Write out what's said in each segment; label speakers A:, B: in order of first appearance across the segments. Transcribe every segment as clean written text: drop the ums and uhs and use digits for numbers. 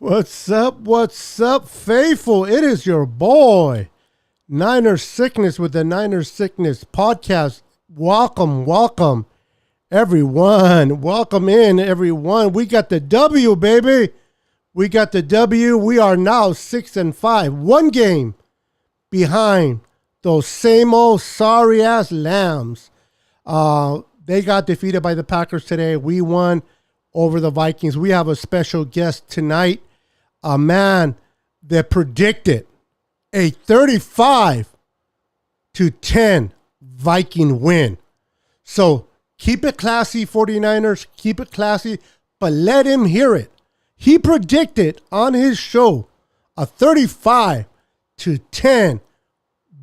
A: What's up, faithful? It is your boy, Niner Sickness with the Niner Sickness podcast. Welcome, everyone. Welcome in, everyone. We got the W, baby. We got the W. We are now 6-5, one game behind those same old sorry-ass Lambs. They got defeated by the Packers today. We won over the Vikings. We have a special guest tonight, a man that predicted a 35-10 Viking win. So keep it classy, 49ers. Keep it classy, but let him hear it. He predicted on his show a 35-10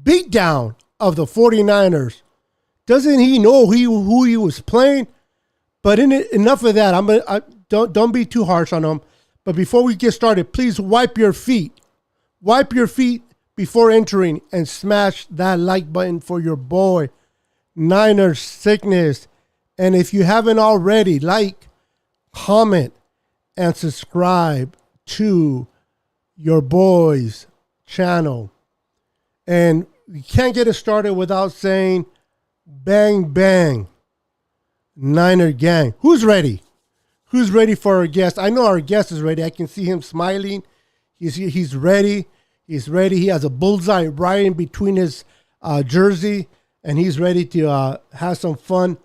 A: beatdown of the 49ers. Doesn't he know who he was playing? But enough of that. Don't be too harsh on him. But before we get started, please wipe your feet. Wipe your feet before entering and smash that like button for your boy, Niner Sickness. And if you haven't already, like, comment, and subscribe to your boy's channel. And we can't get it started without saying bang, bang, Niner gang. Who's ready? Who's ready for our guest? I know our guest is ready. I can see him smiling. He's ready. He's ready. He has a bullseye right in between his jersey, and he's ready to have some fun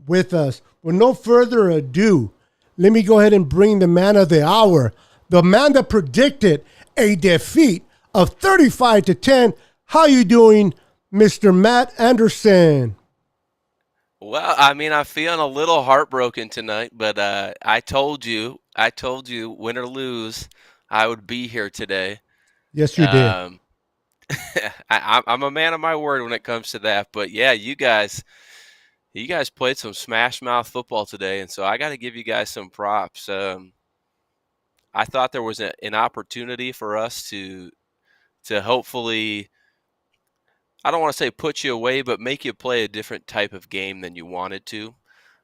A: with us. With no further ado, let me go ahead and bring the man of the hour, the man that predicted a defeat of 35-10. How you doing, Mr. Matt Anderson?
B: Well, I mean, I'm feeling a little heartbroken tonight, but I told you, win or lose, I would be here today.
A: Yes, you did.
B: I'm a man of my word when it comes to that. But yeah, you guys played some smash mouth football today, and so I got to give you guys some props. I thought there was an opportunity for us to hopefully, I don't want to say put you away, but make you play a different type of game than you wanted to.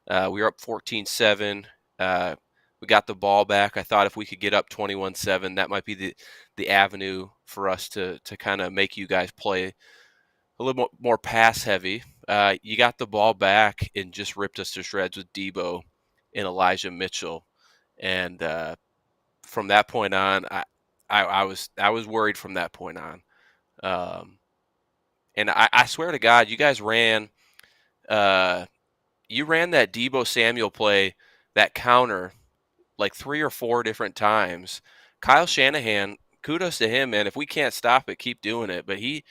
B: We were up 14-7. We got the ball back. I thought if we could get up 21-7, that might be the avenue for us to kind of make you guys play a little more pass heavy. You got the ball back and just ripped us to shreds with Debo and Elijah Mitchell. And from that point on, I was worried from that point on. And I swear to God, you guys ran that Debo Samuel play, that counter, like 3 or 4 different times. Kyle Shanahan, kudos to him, man. If we can't stop it, keep doing it. But he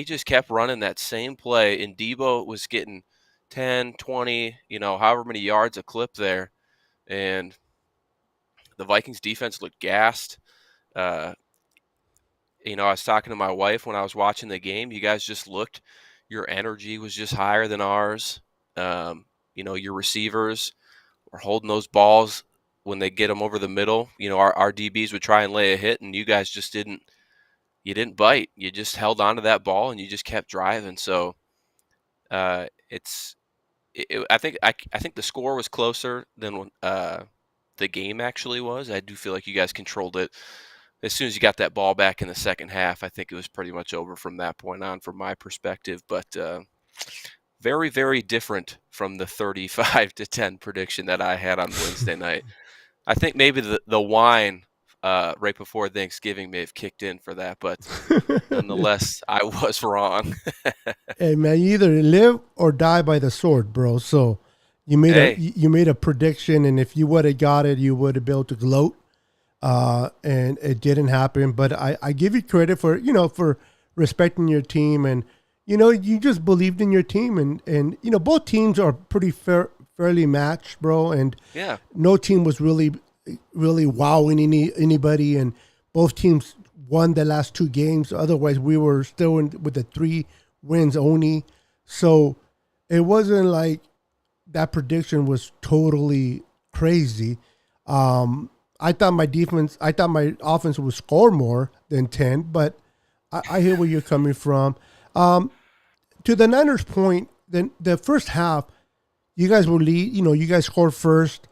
B: just kept running that same play, and Debo was getting 10, 20, however many yards a clip there. And the Vikings defense looked gassed. I was talking to my wife when I was watching the game. You guys just looked, your energy was just higher than ours. Your receivers were holding those balls when they get them over the middle. Our DBs would try and lay a hit, and you guys just didn't bite. You just held on to that ball, and you just kept driving. So I think the score was closer than the game actually was. I do feel like you guys controlled it. As soon as you got that ball back in the second half, I think it was pretty much over from that point on from my perspective. But very, very different from the 35-10 prediction that I had on Wednesday night. I think maybe the wine right before Thanksgiving may have kicked in for that, but nonetheless, I was wrong.
A: Hey, man, you either live or die by the sword, bro. So you made a prediction, and if you would have got it, you would have been able to gloat. And it didn't happen, but I give you credit for respecting your team, and you just believed in your team, and both teams are pretty fairly matched, bro, and
B: Yeah.
A: no team was really wowing anybody, and both teams won the last 2 games. Otherwise, we were still with the 3 wins only, so it wasn't like that prediction was totally crazy. I thought my offense would score more than 10, but I hear where you're coming from. To the Niners' point, then the first half, you guys were lead. You guys scored first,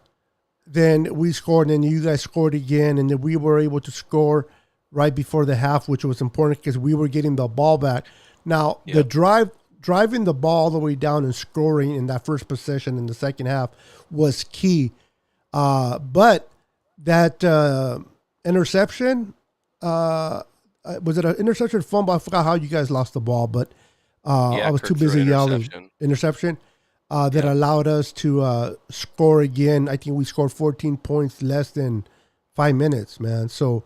A: then we scored, and then you guys scored again, and then we were able to score right before the half, which was important because we were getting the ball back. Now the
B: Yep.
A: driving the ball all the way down and scoring in that first possession in the second half was key. But that interception, was it an interception or fumble? I forgot how you guys lost the ball, but I
B: Yeah,
A: was too
B: Kirk threw an
A: busy yelling.
B: interception.
A: Interception that
B: Yep.
A: allowed us to score again. I think we scored 14 points less than 5 minutes, man. So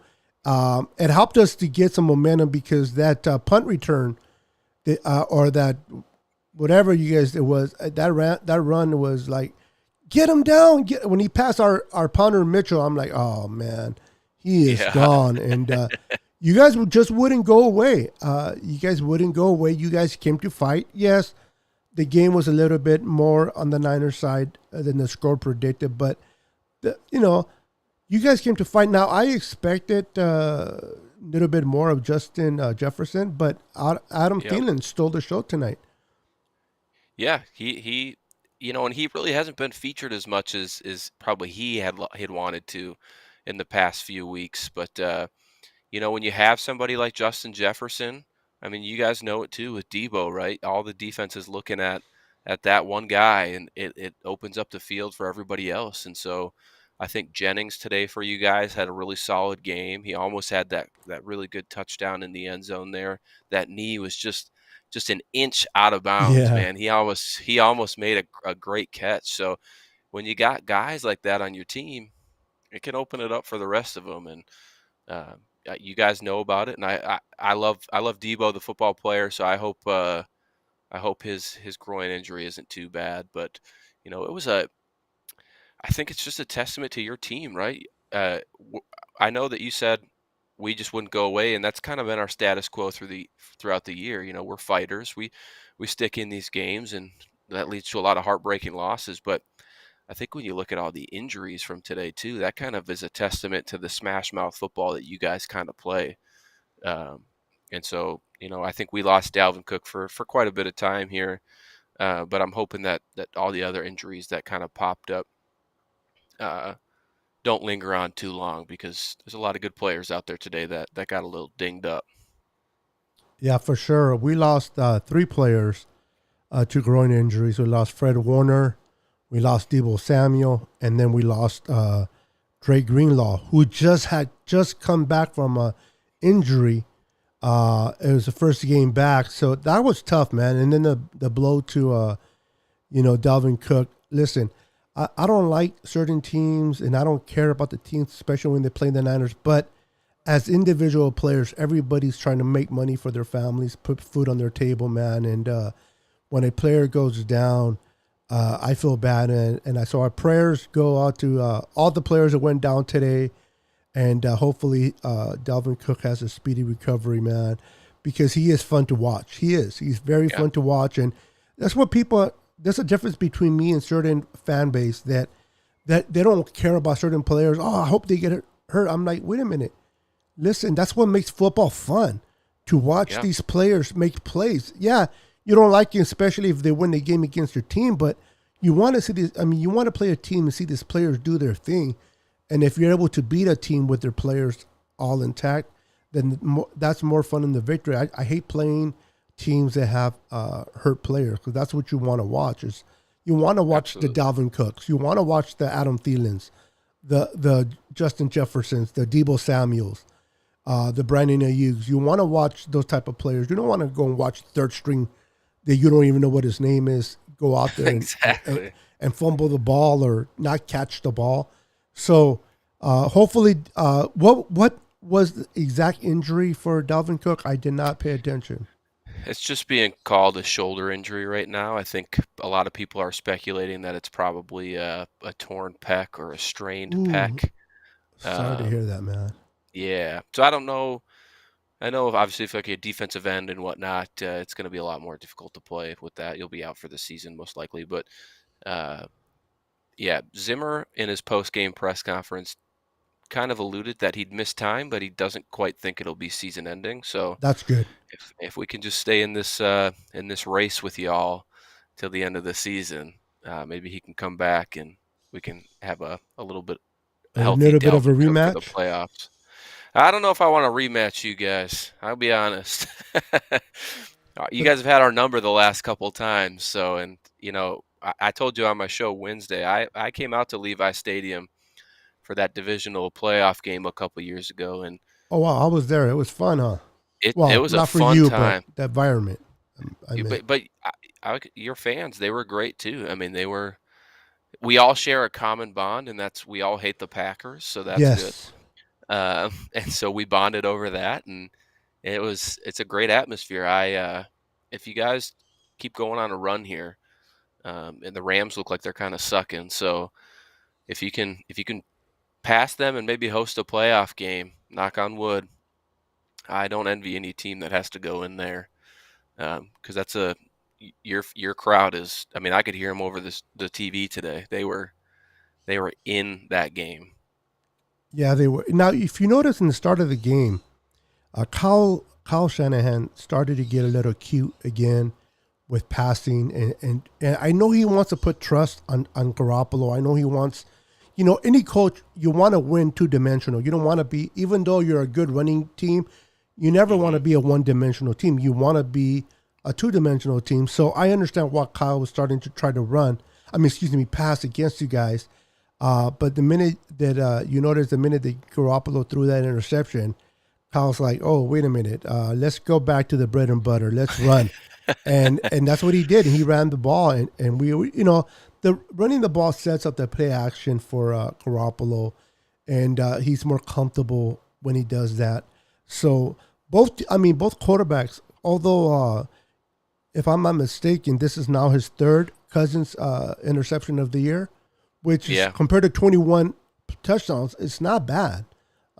A: it helped us to get some momentum because that punt return or that whatever you guys it was that run was like get him down. When he passed our punter Mitchell, I'm like, oh man, he is
B: Yeah.
A: gone. And you guys just wouldn't go away. You guys wouldn't go away. You guys came to fight. Yes, the game was a little bit more on the Niners side than the score predicted, but you know, you guys came to fight. Now I expected a little bit more of Justin Jefferson, but Adam
B: Yep.
A: Thielen stole the show tonight.
B: Yeah, he and he really hasn't been featured as much as probably he had wanted to in the past few weeks. But when you have somebody like Justin Jefferson, I mean, you guys know it too with Debo, right? All the defense is looking at that one guy, and it opens up the field for everybody else. And so, I think Jennings today for you guys had a really solid game. He almost had that really good touchdown in the end zone there. That knee was just an inch out of bounds,
A: Yeah,
B: man. He almost made a great catch. So when you got guys like that on your team, it can open it up for the rest of them. And you guys know about it. And I love Debo the football player. So I hope his groin injury isn't too bad. But it was a I think it's just a testament to your team, right? I know that you said we just wouldn't go away, and that's kind of been our status quo throughout the year. We're fighters. We stick in these games, and that leads to a lot of heartbreaking losses. But I think when you look at all the injuries from today too, that kind of is a testament to the smash mouth football that you guys kind of play. Um, and so, I think we lost Dalvin Cook for quite a bit of time here, but I'm hoping that all the other injuries that kind of popped up uh, don't linger on too long because there's a lot of good players out there today that got a little dinged up.
A: yeah, for sure. We lost three players to groin injuries. We lost Fred Warner, we lost Debo Samuel, and then we lost Dre Greenlaw, who just come back from a injury. It was the first game back, so that was tough, man. And then the blow to Dalvin Cook. Listen, I don't like certain teams, and I don't care about the teams, especially when they play the Niners. But as individual players, everybody's trying to make money for their families, put food on their table, man. And when a player goes down, I feel bad, and I so our prayers go out to all the players that went down today, and hopefully Dalvin Cook has a speedy recovery, man, because he is fun to watch. He's very
B: Yeah,
A: fun to watch, and that's what people. There's a difference between me and certain fan base that they don't care about certain players. Oh, I hope they get hurt. I'm like, wait a minute. Listen, that's what makes football fun to watch
B: yeah,
A: these players make plays. Yeah, you don't like it, especially if they win the game against your team, but you want to see this. I mean, you want to play a team and see these players do their thing. And if you're able to beat a team with their players all intact, then that's more fun in the victory. I hate playing teams that have hurt players because that's what you want to watch. Is you want to watch the
B: absolutely.
A: Dalvin Cooks, you want to watch the Adam Thielens, the Justin Jeffersons, the Debo Samuels, the Brandon Ayuks. You want to watch those type of players. You don't want to go and watch third string that you don't even know what his name is. Go out there
B: Exactly.
A: and fumble the ball or not catch the ball. So hopefully, what was the exact injury for Dalvin Cook? I did not pay attention.
B: It's just being called a shoulder injury right now. I think a lot of people are speculating that it's probably a torn pec or a strained
A: Ooh,
B: pec.
A: sorry to hear
B: Um,
A: that, man.
B: yeah. So I don't know. I know obviously if like a defensive end and whatnot, it's going to be a lot more difficult to play with that. You'll be out for the season most likely. But uh, yeah, Zimmer in his post game press conference kind of alluded that he'd miss time, but he doesn't quite think it'll be season ending. So
A: That's good.
B: if we can just stay in this race with y'all till the end of the season, maybe he can come back and we can have a little bit
A: A
B: healthy
A: little bit of a
B: Dalvin Cook for the
A: rematch.
B: playoffs. I don't know if I want to rematch you guys. I'll be honest. You
A: But
B: guys have had our number the last couple times, so and I told you on my show Wednesday, I came out to Levi Stadium for that divisional playoff game a couple years ago, and
A: oh wow, I was there. It was fun, huh?
B: it
A: Well,
B: was a
A: not for
B: fun
A: you, but
B: time.
A: the environment. I meant.
B: But your fans, they were great too. I mean, they were. We all share a common bond, and that's we all hate the Packers, so that's good.
A: Yes.
B: And so we bonded over that, and it's a great atmosphere. If you guys keep going on a run here, and the Rams look like they're kind of sucking, so if you can pass them and maybe host a playoff game, knock on wood, I don't envy any team that has to go in there, because that's your crowd is. I mean, I could hear them over the TV today. They were in that game.
A: Yeah, they were. Now, if you notice in the start of the game, Kyle Shanahan started to get a little cute again with passing, and I know he wants to put trust on Garoppolo. I know he wants, any coach, you want to win 2-dimensional. You don't want to be, even though you're a good running team, you never want to
B: Hmm.
A: be a 1-dimensional team. You want to be a 2-dimensional team. So I understand why Kyle was starting to try to run. I mean, excuse me, pass against you guys. But the minute that you notice, the minute that Garoppolo threw that interception, Kyle's like, "Oh, wait a minute, let's go back to the bread and butter. Let's run." And that's what he did. And he ran the ball, and the running the ball sets up the play action for Garoppolo, and he's more comfortable when he does that. So both quarterbacks, although if I'm not mistaken, this is now his third Cousins interception of the year, which is
B: Yeah,
A: compared to 21 touchdowns, it's not bad.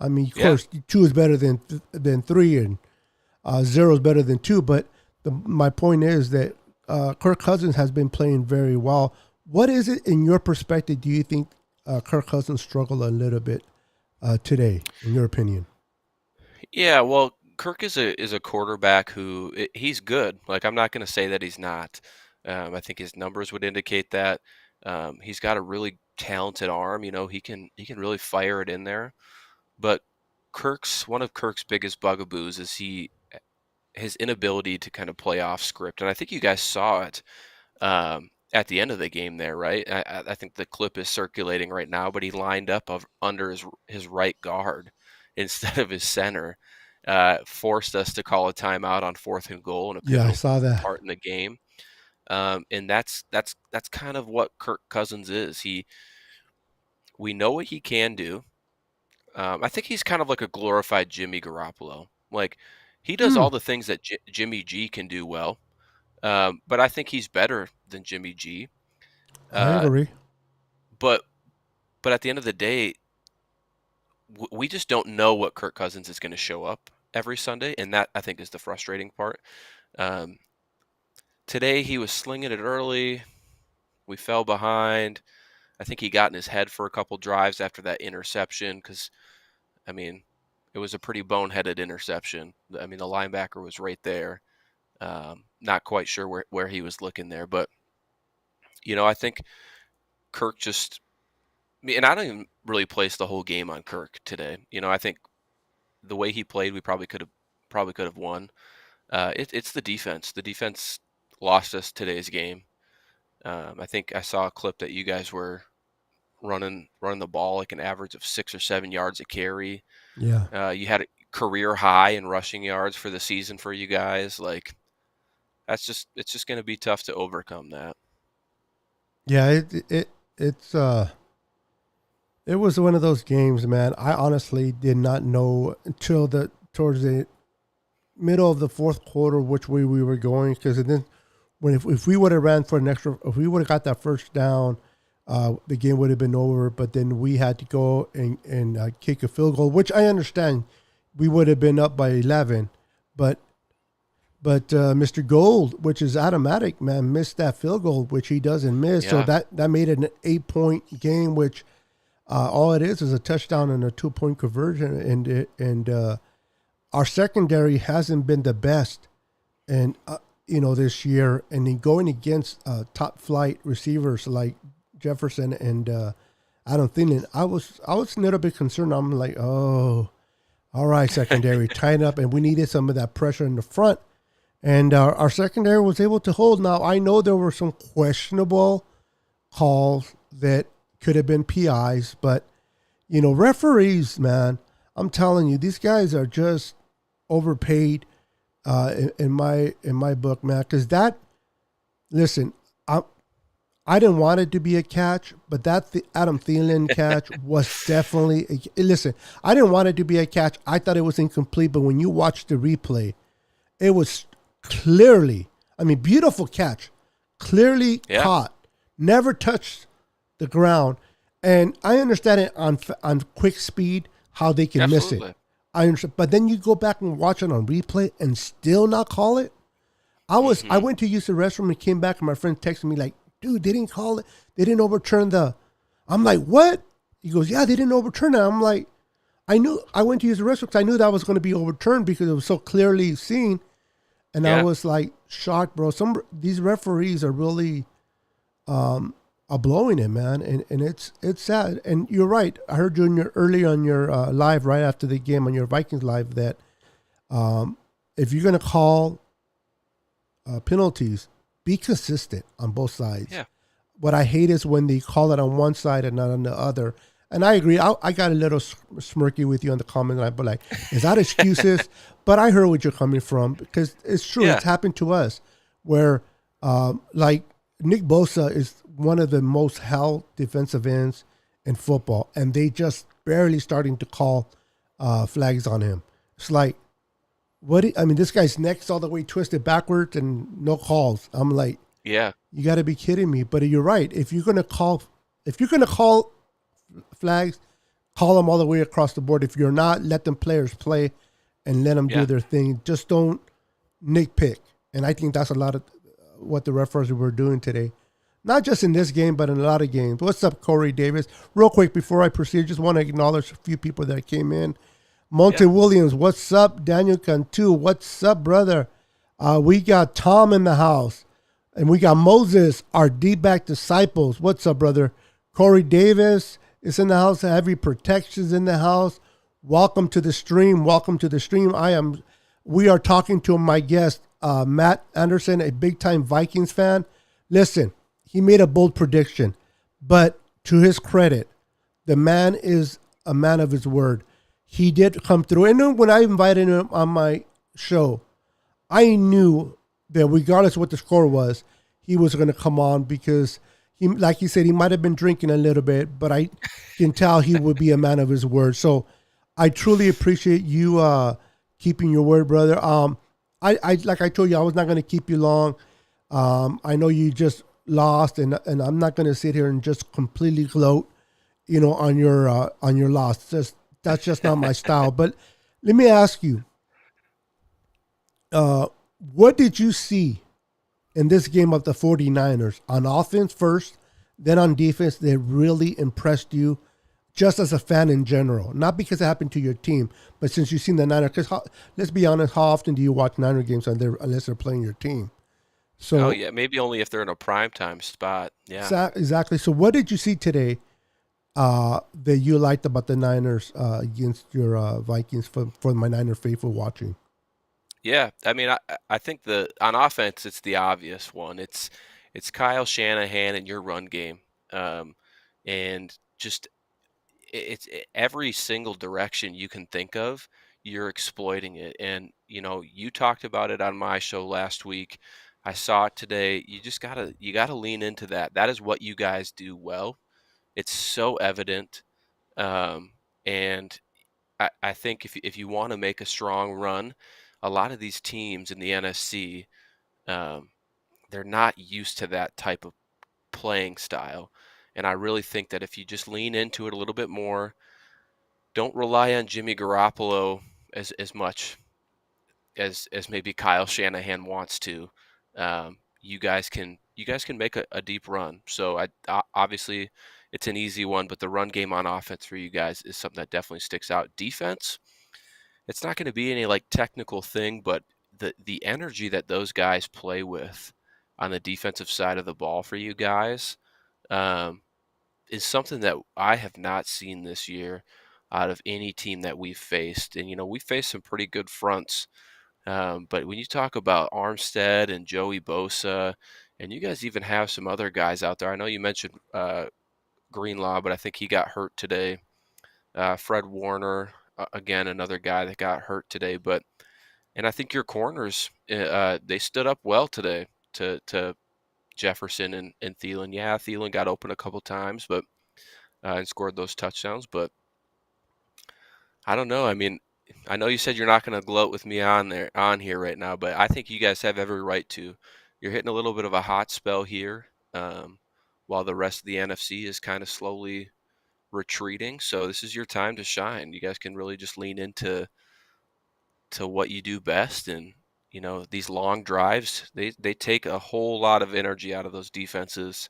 A: I mean, of
B: yeah.
A: course, two is better than three, and zero is better than two. But my point is that Kirk Cousins has been playing very well. What is it, in your perspective, do you think Kirk Cousins struggled a little bit today, in your opinion?
B: Yeah, well, Kirk is a quarterback he's good. Like I'm not going to say that he's not. I think his numbers would indicate that. He's got a really talented arm. He can really fire it in there. But Kirk's one of Kirk's biggest bugaboos is his inability to kind of play off script, and I think you guys saw it at the end of the game there, right? I think the clip is circulating right now, but he lined up under his right guard instead of his center, forced us to call a timeout on 4th and goal in a
A: Yeah, I
B: pivotal
A: saw that.
B: part in the game. And that's kind of what Kirk Cousins is. We know what he can do. I think he's kind of like a glorified Jimmy Garoppolo. Like he does
A: Mm,
B: all the things that Jimmy G can do well, but I think he's better than Jimmy G.
A: I
B: Uh,
A: agree.
B: but but at the end of the day, we just don't know what Kirk Cousins is going to show up every Sunday, and that I think is the frustrating part. Um, Today he was slinging it early. We fell behind. I think he got in his head for a couple drives after that interception because I mean it was a pretty boneheaded interception. I mean the linebacker was right there. Not quite sure where he was looking there, but I think Kirk just. And I don't even really place the whole game on Kirk today. I think the way he played, we probably could have won. It's the defense. The defense lost us today's game. I think I saw a clip that you guys were running the ball like an average of 6 or 7 yards a carry.
A: Yeah.
B: You had a career high in rushing yards for the season for you guys. Like it's just going to be tough to overcome that.
A: Yeah, it was one of those games, man. I honestly did not know until the towards the middle of the fourth quarter which way we were going, because then if we would have ran for an extra, if we would have got that first down, the game would have been over. But then we had to go and kick a field goal, which I understand. We would have been up by 11, but Mr. Gold, which is automatic, man, missed that field goal, which he doesn't miss. So
B: Yeah.
A: that made it an 8-point game, which all it is a touchdown and a 2-point conversion, and our secondary hasn't been the best, and this year, and then going against top flight receivers like Jefferson and Adam Thielen, I was a little bit concerned. I'm like, oh, all right, secondary, tighten up, and we needed some of that pressure in the front. And our secondary was able to hold. Now I know there were some questionable calls that could have been PIs, but referees, man, I'm telling you, these guys are just overpaid in my book, man. Because listen, I didn't want it to be a catch, but the Adam Thielen catch was definitely. Listen, I didn't want it to be a catch. I thought it was incomplete, but when you watch the replay, it was clearly, I mean, beautiful catch, clearly
B: Yeah,
A: caught, never touched the ground. And I understand it on quick speed how they can miss it.
B: absolutely.
A: I understand, but then you go back and watch it on replay and still not call it. I
B: Hmm.
A: went to use the restroom and came back and my friend texted me like, dude, they didn't call it. They didn't overturn the. I'm like, what? He goes, yeah, they didn't overturn it. I'm like, I went to use the restroom because I knew that was going to be overturned because it was so clearly seen. And I
B: Yeah.
A: was like shocked, bro. These referees are really are blowing it, man, and it's sad. And you're right. I heard you earlier on your live right after the game on your Vikings live that if you're gonna call penalties, be consistent on both sides.
B: Yeah.
A: What I hate is when they call it on one side and not on the other. And I agree. I got a little smirky with you on the comment, and I but like, is that excuses? But I heard what you're coming from because it's true.
B: Yeah.
A: It's happened to us where, like Nick Bosa is one of the most held defensive ends in football, and they just barely starting to call flags on him. It's like, I mean, this guy's neck's all the way twisted backwards and no calls. I'm like,
B: Yeah.
A: you got to be kidding me. But you're right. If you're gonna call flags, call them all the way across the board. If you're not, let them players play and let them do
B: Yeah.
A: their thing. Just don't nitpick. And I think that's a lot of what the referees were doing today. Not just in this game, but in a lot of games. What's up, Corey Davis? Real quick before I proceed, just want to acknowledge a few people that came in. Monte
B: Yeah.
A: Williams, what's up? Daniel Cantu, what's up, brother? We got Tom in the house. And we got Moses, our D-back disciples. What's up, brother? Corey Davis is in the house. Heavy Protections in the house. Welcome to the stream. Welcome to the stream. We are talking to my guest, Matt Anderson, a big-time Vikings fan. Listen, he made a bold prediction, but to his credit, the man is a man of his word. He did come through. And then when I invited him on my show, I knew that regardless of what the score was, he was going to come on because like he said, he might have been drinking a little bit, but I can tell he would be a man of his word. So I truly appreciate you keeping your word, brother. I like I told you, I was not going to keep you long. I know you just lost, and I'm not going to sit here and just completely gloat, on your loss. That's just not my style. But let me ask you, what did you see in this game of the 49ers on offense first, then on defense that really impressed you just as a fan in general? Not because it happened to your team, but since you've seen the Niners. Because let's be honest, how often do you watch Niner games unless they're playing your team?
B: Oh
A: So
B: yeah. Maybe only if they're in a prime time spot. Yeah.
A: exactly. So what did you see today that you liked about the Niners against your Vikings for my Niner faithful watching?
B: Yeah. I mean, I think the on offense it's the obvious one. It's Kyle Shanahan and your run game. Um, and just every single direction you can think of, you're exploiting it. And you talked about it on my show last week. I saw it today. You gotta lean into that. That is what you guys do well. It's so evident. And I think if you want to make a strong run, a lot of these teams in the NFC, um, they're not used to that type of playing style. And I really think that if you just lean into it a little bit more, don't rely on Jimmy Garoppolo as much as maybe Kyle Shanahan wants to. You guys can make a deep run. So obviously it's an easy one, but the run game on offense for you guys is something that definitely sticks out. Defense, it's not going to be any like technical thing, but the energy that those guys play with on the defensive side of the ball for you guys. is something that I have not seen this year out of any team that we've faced. And we faced some pretty good fronts. But when you talk about Armstead and Joey Bosa, and you guys even have some other guys out there. I know you mentioned Greenlaw, but I think he got hurt today. Fred Warner, again, another guy that got hurt today. And I think your corners, they stood up well today to Jefferson and Thielen. Yeah, Thielen got open a couple times, but and scored those touchdowns. But I don't know. I mean, I know you said you're not going to gloat with me on here right now, but I think you guys have every right to. You're hitting a little bit of a hot spell here, while the rest of the NFC is kind of slowly retreating. So this is your time to shine. You guys can really just lean into what you do best, and these long drives, they take a whole lot of energy out of those defenses.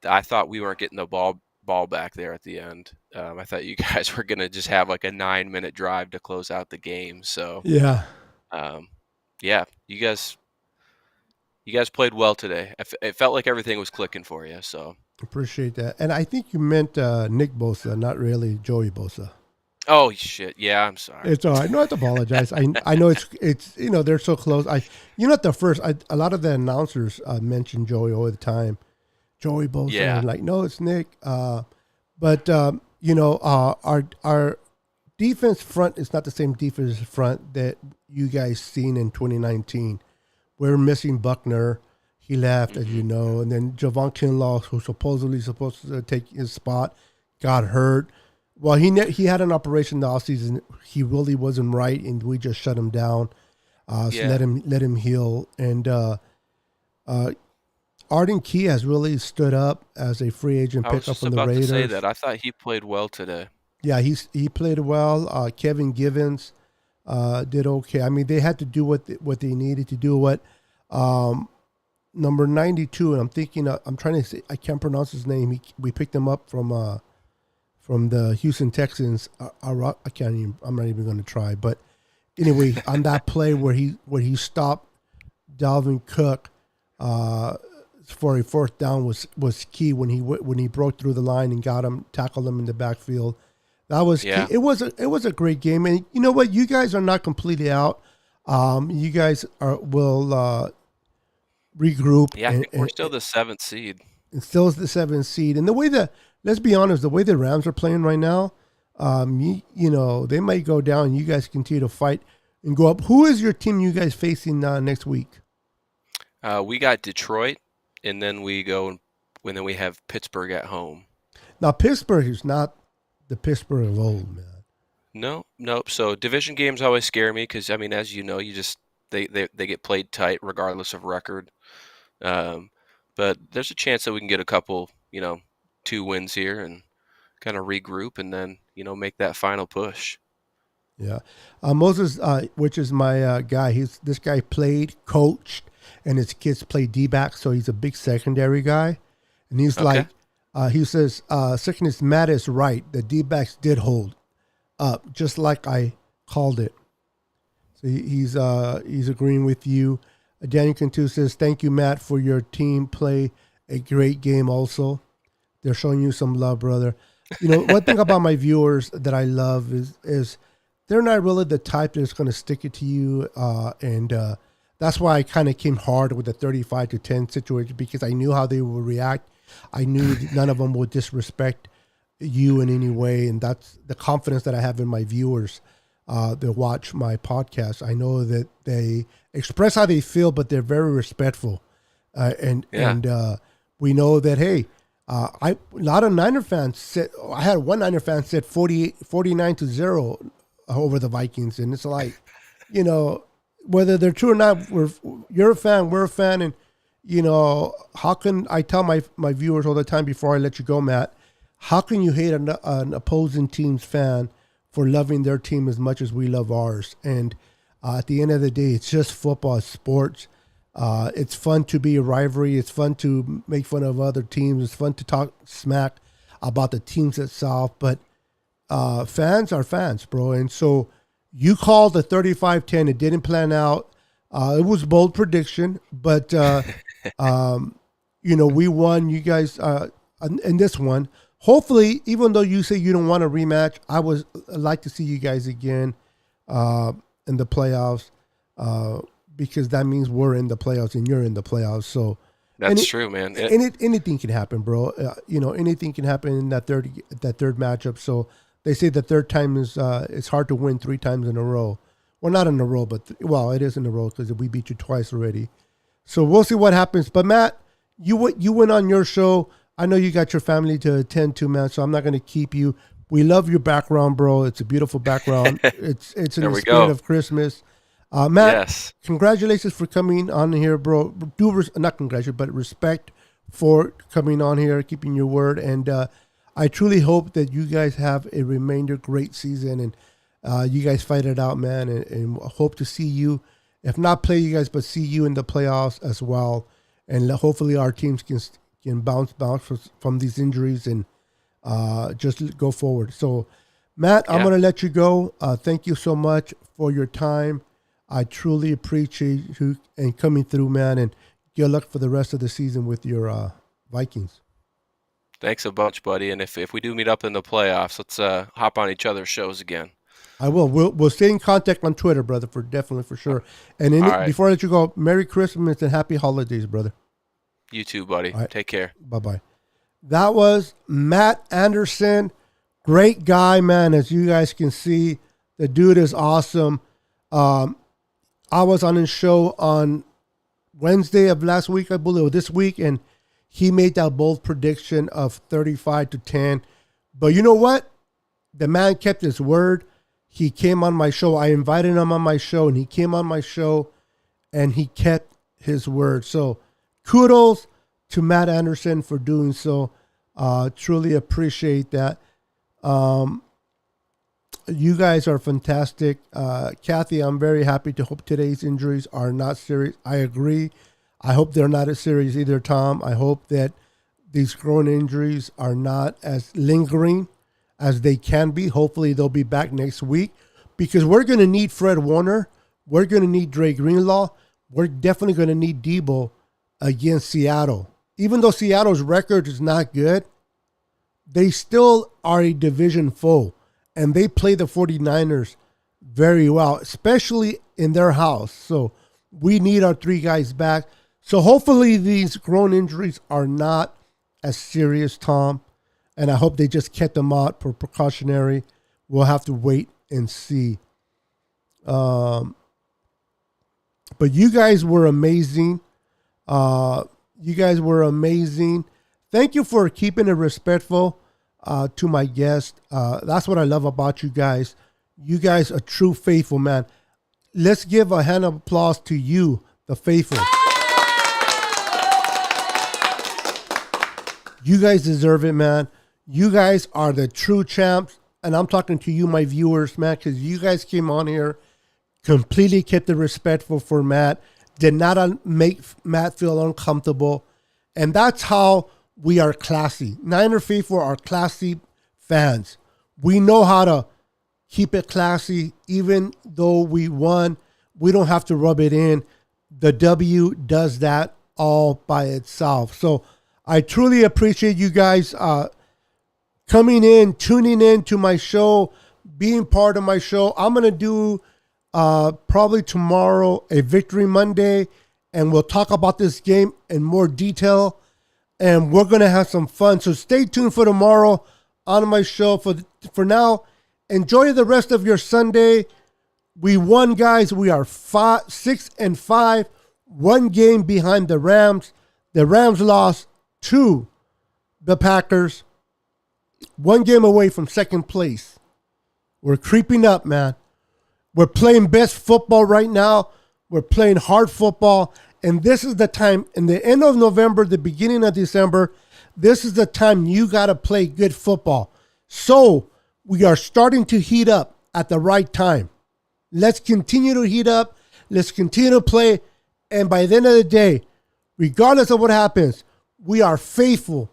B: I thought we weren't getting the ball back there at the end. I thought you guys were gonna just have like a 9-minute drive to close out the game. So
A: Yeah,
B: um, yeah, you guys played well today. It felt like everything was clicking for you. So
A: appreciate that. And I think you meant Nick Bosa, not really Joey Bosa.
B: oh shit, yeah, I'm sorry.
A: It's all right. No, I have to apologize. I know it's they're so close. At the first a lot of the announcers mention Joey all the time. Joey Bosa,
B: Yeah.
A: and like no, it's Nick. But our defense front is not the same defense front that you guys seen in 2019. We're missing Buckner. He left, as
B: Hmm.
A: you know, and then Javon Kinlaw, who's supposedly supposed to take his spot, got hurt. Well, he had an operation the offseason. He really wasn't right, and we just shut him down. So
B: Yeah.
A: let him heal. And Arden Key has really stood up as a free agent
B: I was
A: pickup
B: just
A: from the
B: about to say
A: Raiders.
B: that. I thought he played well today.
A: Yeah, he played well. Kevin Givens did okay. I mean, they had to do what they needed to do. What um, number 92, and I'm thinking I'm trying to say I can't pronounce his name. We picked him up from the Houston Texans. I can't even. I'm not even going to try. But anyway, on that play where he stopped Dalvin Cook for a fourth down was key when he broke through the line and tackled him in the backfield. That was key.
B: Yeah.
A: It was a great game, and you know what? You guys are not completely out. You guys will regroup
B: Yeah, I think we're still the seventh seed.
A: and still is the seventh seed. And the way let's be honest, the way the Rams are playing right now, they might go down. You guys continue to fight and go up. Who is your team you guys facing next week?
B: We got Detroit, and then then we have Pittsburgh at home.
A: Now Pittsburgh is not the Pittsburgh of old, man.
B: No, nope. So division games always scare me because I mean, as you know, you just they get played tight regardless of record. Um, but there's a chance that we can get a couple, 2 wins here and kind of regroup and then make that final push.
A: Yeah, Moses, which is my guy. This guy played, coached, and his kids play D back, so he's a big secondary guy. And he's
B: Okay.
A: like, he says, Sickness Matt is right. The D backs did hold up, just like I called it. So he's agreeing with you. Daniel Cantu says, thank you, Matt, for your team play a great game. Also, they're showing you some love, brother. One thing about my viewers that I love is they're not really the type that's going to stick it to you, and that's why I kind of came hard with the 35-10 situation because I knew how they would react. I knew that none of them would disrespect you in any way, and that's the confidence that I have in my viewers that watch my podcast. I know that they express how they feel, but they're very respectful, and
B: Yeah.
A: and we know that hey. A lot of Niner fans said, I had one Niner fan said 49-0 over the Vikings. And it's like, whether they're true or not, you're a fan, we're a fan. And, how can I tell my viewers all the time before I let you go, Matt, how can you hate an opposing team's fan for loving their team as much as we love ours? And at the end of the day, it's just football, it's sports. It's fun to be a rivalry. It's fun to make fun of other teams. It's fun to talk smack about the teams itself. But fans are fans, bro. And so you called the 35-10. It didn't plan out. It was bold prediction, but we won. You guys in this one. Hopefully, even though you say you don't want a rematch, I would like to see you guys again in the playoffs because that means we're in the playoffs and you're in the playoffs. So
B: That's true, man.
A: Anything can happen, bro. Anything can happen in that third matchup. So they say the third time is it's hard to win 3 times in a row. Well, not in a row, but it is in a row because we beat you twice already. So we'll see what happens. But Matt, you went on your show. I know you got your family to attend to, man. So I'm not going to keep you. We love your background, bro. It's a beautiful background. It's in the spirit of Christmas. Matt,
B: yes.
A: Congratulations for coming on here, bro. Not congratulations, but respect for coming on here, keeping your word. And I truly hope that you guys have a remainder great season and you guys fight it out, man. And hope to see you, if not play you guys, but see you in the playoffs as well. And hopefully our teams can bounce from these injuries and just go forward. So, Matt, I'm going to let you go. Thank you so much for your time. I truly appreciate you and coming through, man, and good luck for the rest of the season with your Vikings.
B: Thanks a bunch, buddy. And if we do meet up in the playoffs, let's hop on each other's shows again.
A: I will. We'll stay in contact on Twitter, brother, for sure. And before I let you go, Merry Christmas and Happy Holidays, brother.
B: You too, buddy. Right. Take care.
A: Bye-bye. That was Matt Anderson. Great guy, man. As you guys can see, the dude is awesome. I was on his show on Wednesday of last week, I believe, or this week, and he made that bold prediction of 35-10. But you know what? The man kept his word. He came on my show. I invited him on my show, and he came on my show, and he kept his word. So kudos to Matt Anderson for doing so. Truly appreciate that. You guys are fantastic. Kathy, I'm very happy to hope today's injuries are not serious. I agree. I hope they're not as serious either, Tom. I hope that these groin injuries are not as lingering as they can be. Hopefully they'll be back next week because we're going to need Fred Warner. We're going to need Dre Greenlaw. We're definitely going to need Debo against Seattle. Even though Seattle's record is not good, they still are a division foe. And they play the 49ers very well, especially in their house. So we need our 3 guys back. So hopefully these groin injuries are not as serious, Tom. And I hope they just kept them out for precautionary. We'll have to wait and see. But you guys were amazing. Thank you for keeping it respectful. To my guest. That's what I love about you guys. You guys are true faithful, man. Let's give a hand of applause to you, the faithful. You guys deserve it, man. You guys are the true champs. And I'm talking to you, my viewers, man, because you guys came on here, completely kept it respectful for Matt, did not make Matt feel uncomfortable. And that's how we are classy. Niner faithful are classy fans. We know how to keep it classy. Even though we won, we don't have to rub it in. The W does that all by itself. So I truly appreciate you guys coming in, tuning in to my show, being part of my show. I'm going to do probably tomorrow a Victory Monday, and we'll talk about this game in more detail. And we're going to have some fun. So stay tuned for tomorrow on my show. For now, enjoy the rest of your Sunday. We won, guys. We are 6-5. 1 game behind the Rams. The Rams lost to the Packers. 1 game away from second place. We're creeping up, man. We're playing best football right now. We're playing hard football. And this is the time, in the end of November, the beginning of December, this is the time you got to play good football. So we are starting to heat up at the right time. Let's continue to heat up. Let's continue to play. And by the end of the day, regardless of what happens, we are faithful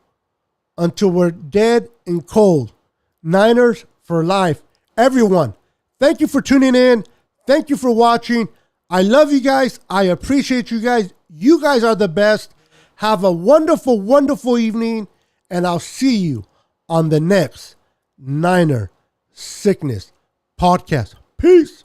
A: until we're dead and cold. Niners for life. Everyone, thank you for tuning in. Thank you for watching. I love you guys. I appreciate you guys. You guys are the best. Have a wonderful, wonderful evening. And I'll see you on the next Niner Sickness podcast. Peace.